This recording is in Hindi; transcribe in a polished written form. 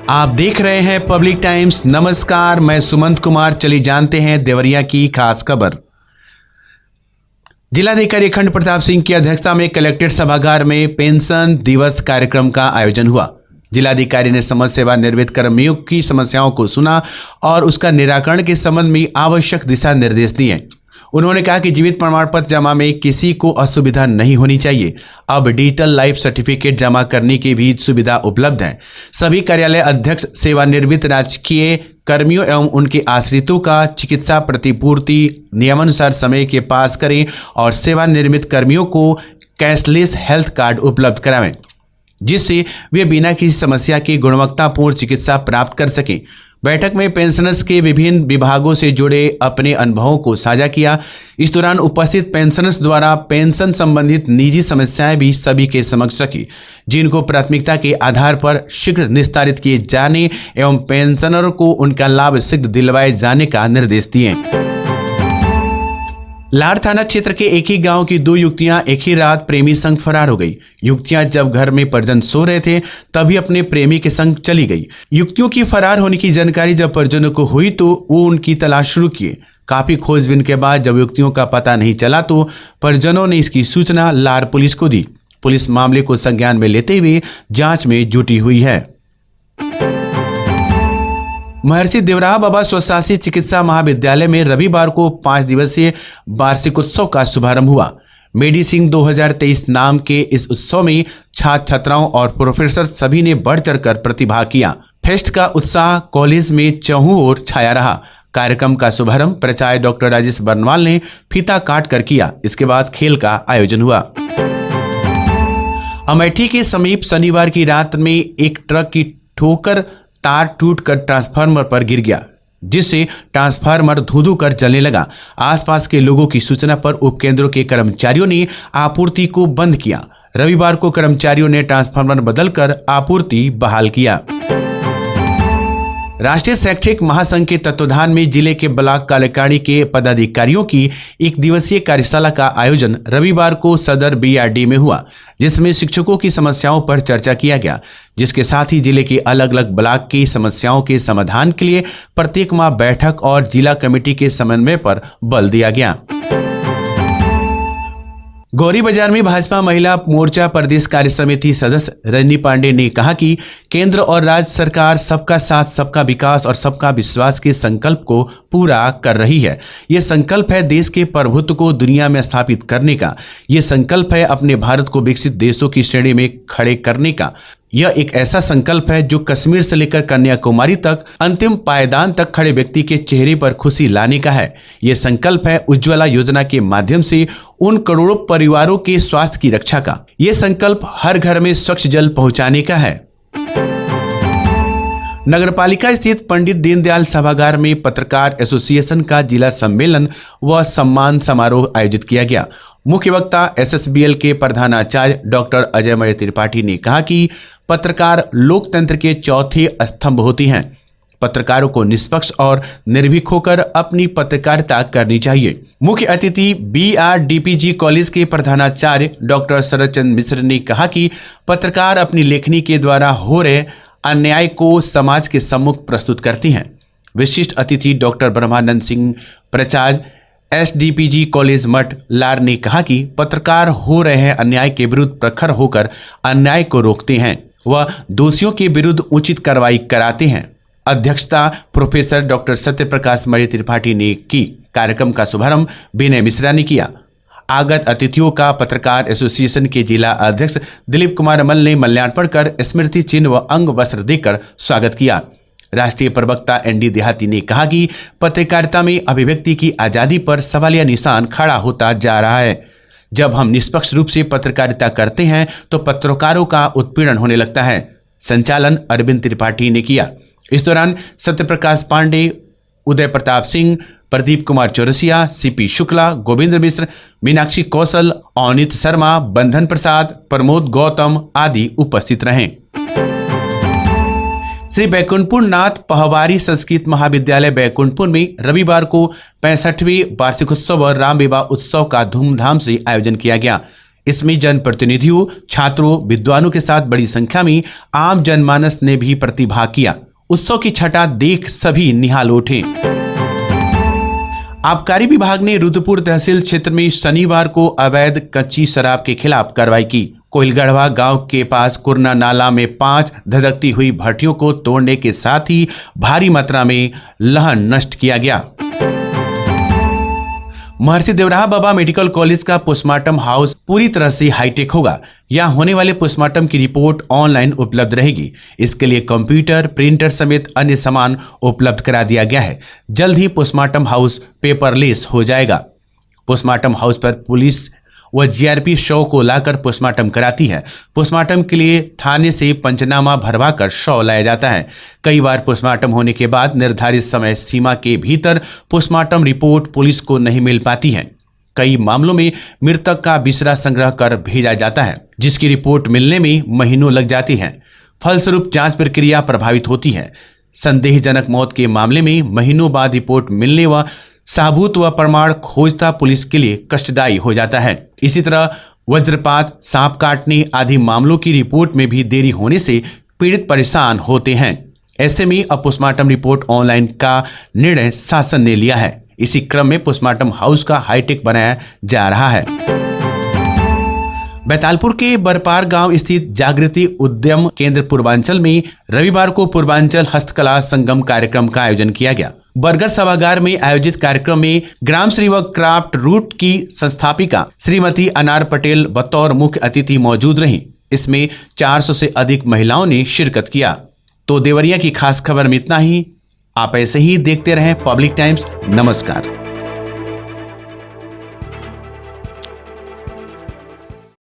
आप देख रहे हैं पब्लिक टाइम्स। नमस्कार, मैं सुमंत कुमार। चलिए जानते हैं देवरिया की खास खबर। जिलाधिकारी अखंड प्रताप सिंह की अध्यक्षता में कलेक्ट्रेट सभागार में पेंशन दिवस कार्यक्रम का आयोजन हुआ। जिलाधिकारी ने समाज सेवा निवृत्त कर्मियों की समस्याओं को सुना और उसका निराकरण के संबंध में आवश्यक दिशा निर्देश दिए। उन्होंने कहा कि जीवित प्रमाण पत्र जमा में किसी को असुविधा नहीं होनी चाहिए। अब डिजिटल लाइफ सर्टिफिकेट जमा करने की भी सुविधा उपलब्ध है। सभी कार्यालय अध्यक्ष सेवानिवृत्त राजकीय कर्मियों एवं उनके आश्रितों का चिकित्सा प्रतिपूर्ति नियमानुसार समय के पास करें और सेवानिवृत्त कर्मियों को कैशलेस हेल्थ कार्ड उपलब्ध करावें, जिससे वे बिना किसी समस्या की गुणवत्तापूर्ण चिकित्सा प्राप्त कर सकें। बैठक में पेंशनर्स के विभिन्न विभागों से जुड़े अपने अनुभवों को साझा किया। इस दौरान उपस्थित पेंशनर्स द्वारा पेंशन संबंधित निजी समस्याएं भी सभी के समक्ष रखी, जिनको प्राथमिकता के आधार पर शीघ्र निस्तारित किए जाने एवं पेंशनरों को उनका लाभ शीघ्र दिलवाए जाने का निर्देश दिए। लाड़ थाना क्षेत्र के एक ही गांव की दो युवतियां एक ही रात प्रेमी संग फरार हो गई। युवतियां जब घर में परिजन सो रहे थे तभी अपने प्रेमी के संग चली गई। युवतियों की फरार होने की जानकारी जब परिजनों को हुई तो वो उनकी तलाश शुरू किए। काफी खोजबीन के बाद जब युवतियों का पता नहीं चला तो परिजनों ने इसकी सूचना लाड़ पुलिस को दी। पुलिस मामले को संज्ञान में लेते हुए जांच में जुटी हुई है। महर्षि देवराहा बाबा स्वशासी चिकित्सा महाविद्यालय में रविवार को 5 दिवसीय वार्षिक उत्सव का शुभारंभ हुआ। मेडिसिन 2023 नाम के इस उत्सव में छात्र छात्राओं और प्रोफेसर सभी ने बढ़ चढ़कर प्रतिभाग किया। फेस्ट का उत्साह कॉलेज में चहुं ओर छाया रहा। कार्यक्रम का शुभारंभ प्राचार्य डॉक्टर राजेश बर्नवाल ने फीता काट कर किया। इसके बाद खेल का आयोजन हुआ। अमेठी के समीप शनिवार की रात में एक ट्रक की ठोकर तार टूटकर ट्रांसफार्मर पर गिर गया, जिससे ट्रांसफार्मर धू-धू कर जलने लगा। आसपास के लोगों की सूचना पर उपकेंद्रों के कर्मचारियों ने आपूर्ति को बंद किया। रविवार को कर्मचारियों ने ट्रांसफार्मर बदलकर आपूर्ति बहाल किया। राष्ट्रीय शैक्षिक महासंघ के तत्वाधान में जिले के ब्लॉक कार्यकारिणी के पदाधिकारियों की एक दिवसीय कार्यशाला का आयोजन रविवार को सदर बीआरडी में हुआ, जिसमें शिक्षकों की समस्याओं पर चर्चा किया गया, जिसके साथ ही जिले के अलग अलग ब्लॉक की समस्याओं के समाधान के लिए प्रत्येक माह बैठक और जिला कमेटी के समन्वय पर बल दिया गया। गौरी बाजार में भाजपा महिला मोर्चा प्रदेश कार्य समिति सदस्य रजनी पांडे ने कहा कि केंद्र और राज्य सरकार सबका साथ, सबका विकास और सबका विश्वास के संकल्प को पूरा कर रही है। ये संकल्प है देश के प्रभुत्व को दुनिया में स्थापित करने का। ये संकल्प है अपने भारत को विकसित देशों की श्रेणी में खड़े करने का। यह एक ऐसा संकल्प है जो कश्मीर से लेकर कन्याकुमारी तक अंतिम पायदान तक खड़े व्यक्ति के चेहरे पर खुशी लाने का है। यह संकल्प है उज्ज्वला योजना के माध्यम से उन करोड़ों परिवारों के स्वास्थ्य की रक्षा का। यह संकल्प हर घर में स्वच्छ जल पहुंचाने का है। नगरपालिका स्थित पंडित दीनदयाल सभागार में पत्रकार एसोसिएशन का जिला सम्मेलन व सम्मान समारोह आयोजित किया गया। मुख्य वक्ता एसएसबीएल के प्रधानाचार्य डॉक्टर अजयमय त्रिपाठी ने कहा कि पत्रकार लोकतंत्र के चौथे स्तंभ होते हैं। पत्रकारों को निष्पक्ष और निर्भीक होकर अपनी पत्रकारिता करनी चाहिए। मुख्य अतिथि बीआरडीपीजी कॉलेज के प्रधानाचार्य डॉक्टर शरदचंद्र मिश्र ने कहा कि पत्रकार अपनी लेखनी के द्वारा हो रहे अन्याय को समाज के सम्मुख प्रस्तुत करती हैं। विशिष्ट अतिथि डॉक्टर ब्रह्मानंद सिंह प्राचार्य एसडीपीजी कॉलेज मठ लार ने कहा कि पत्रकार हो रहे हैं अन्याय के विरुद्ध प्रखर होकर अन्याय को रोकते हैं व दोषियों के विरुद्ध उचित कार्रवाई कराते हैं। अध्यक्षता प्रोफेसर डॉक्टर सत्यप्रकाश मणि त्रिपाठी ने की। कार्यक्रम का शुभारंभ विनय मिश्रा ने किया। आगत अतिथियों का पत्रकार एसोसिएशन के जिला अध्यक्ष दिलीप कुमार अमल ने माल्यार्पण कर स्मृति चिन्ह व अंग वस्त्र देकर स्वागत किया। राष्ट्रीय प्रवक्ता एनडी देहाती ने कहा कि पत्रकारिता में अभिव्यक्ति की आजादी पर सवालिया निशान खड़ा होता जा रहा है। जब हम निष्पक्ष रूप से पत्रकारिता करते हैं तो पत्रकारों का उत्पीड़न होने लगता है। संचालन अरविंद त्रिपाठी ने किया। इस दौरान सत्यप्रकाश पांडे, उदय प्रताप सिंह, प्रदीप कुमार चौरसिया, सीपी शुक्ला, गोविंद्र मिश्र, मीनाक्षी कौशल, अवनीत शर्मा, बंधन प्रसाद, प्रमोद गौतम आदि उपस्थित रहे। श्री बैकुंठपुर नाथ पहवारी संस्कृत महाविद्यालय बैकुंठपुर में रविवार को 65वें वार्षिकोत्सव और राम विवाह उत्सव का धूमधाम से आयोजन किया गया। इसमें जनप्रतिनिधियों, छात्रों, विद्वानों के साथ बड़ी संख्या में आम जनमानस ने भी प्रतिभाग किया। उत्सव की छटा देख सभी निहाल उठे। आबकारी विभाग ने रुद्रपुर तहसील क्षेत्र में शनिवार को अवैध कच्ची शराब के खिलाफ कार्रवाई की। कोइलगढ़वा गांव के पास कुरना नाला में 5 धधकती हुई भट्टियों को तोड़ने के साथ ही भारी मात्रा में लहन नष्ट किया गया। महर्षि देवराहा बाबा मेडिकल कॉलेज का पोस्टमार्टम हाउस पूरी तरह से हाईटेक होगा। यहां होने वाले पोस्टमार्टम की रिपोर्ट ऑनलाइन उपलब्ध रहेगी। इसके लिए कंप्यूटर, प्रिंटर समेत अन्य सामान उपलब्ध करा दिया गया है। जल्द ही पोस्टमार्टम हाउस पेपरलेस हो जाएगा। पोस्टमार्टम हाउस पर पुलिस व जीआरपी शव को लाकर पोस्टमार्टम कराती है। पोस्टमार्टम के लिए थाने से पंचनामा भरवाकर शव लाया जाता है। कई बार पोस्टमार्टम होने के बाद निर्धारित समय सीमा के भीतर पोस्टमार्टम रिपोर्ट पुलिस को नहीं मिल पाती है। कई मामलों में मृतक का बिस्तरा संग्रह कर भेजा जाता है, जिसकी रिपोर्ट मिलने में महीनों लग जाती है। फलस्वरूप जांच प्रक्रिया प्रभावित होती है। संदेहजनक मौत के मामले में महीनों बाद रिपोर्ट मिलने व साबूत व प्रमाण खोजना पुलिस के लिए कष्टदायी हो जाता है। इसी तरह वज्रपात, सांप काटने आदि मामलों की रिपोर्ट में भी देरी होने से पीड़ित परेशान होते हैं। ऐसे में अब पोस्टमार्टम रिपोर्ट ऑनलाइन का निर्णय शासन ने लिया है। इसी क्रम में पोस्टमार्टम हाउस का हाईटेक बनाया जा रहा है। बैतालपुर के बरपार गांव स्थित जागृति उद्यम केंद्र पूर्वांचल में रविवार को पूर्वांचल हस्तकला संगम कार्यक्रम का आयोजन किया गया। बरगद सभागार में आयोजित कार्यक्रम में ग्राम सेवक क्राफ्ट रूट की संस्थापिका श्रीमती अनार पटेल बतौर मुख्य अतिथि मौजूद रहीं। इसमें 400 से अधिक महिलाओं ने शिरकत किया। तो देवरिया की खास खबर में इतना ही। आप ऐसे ही देखते रहें पब्लिक टाइम्स। नमस्कार।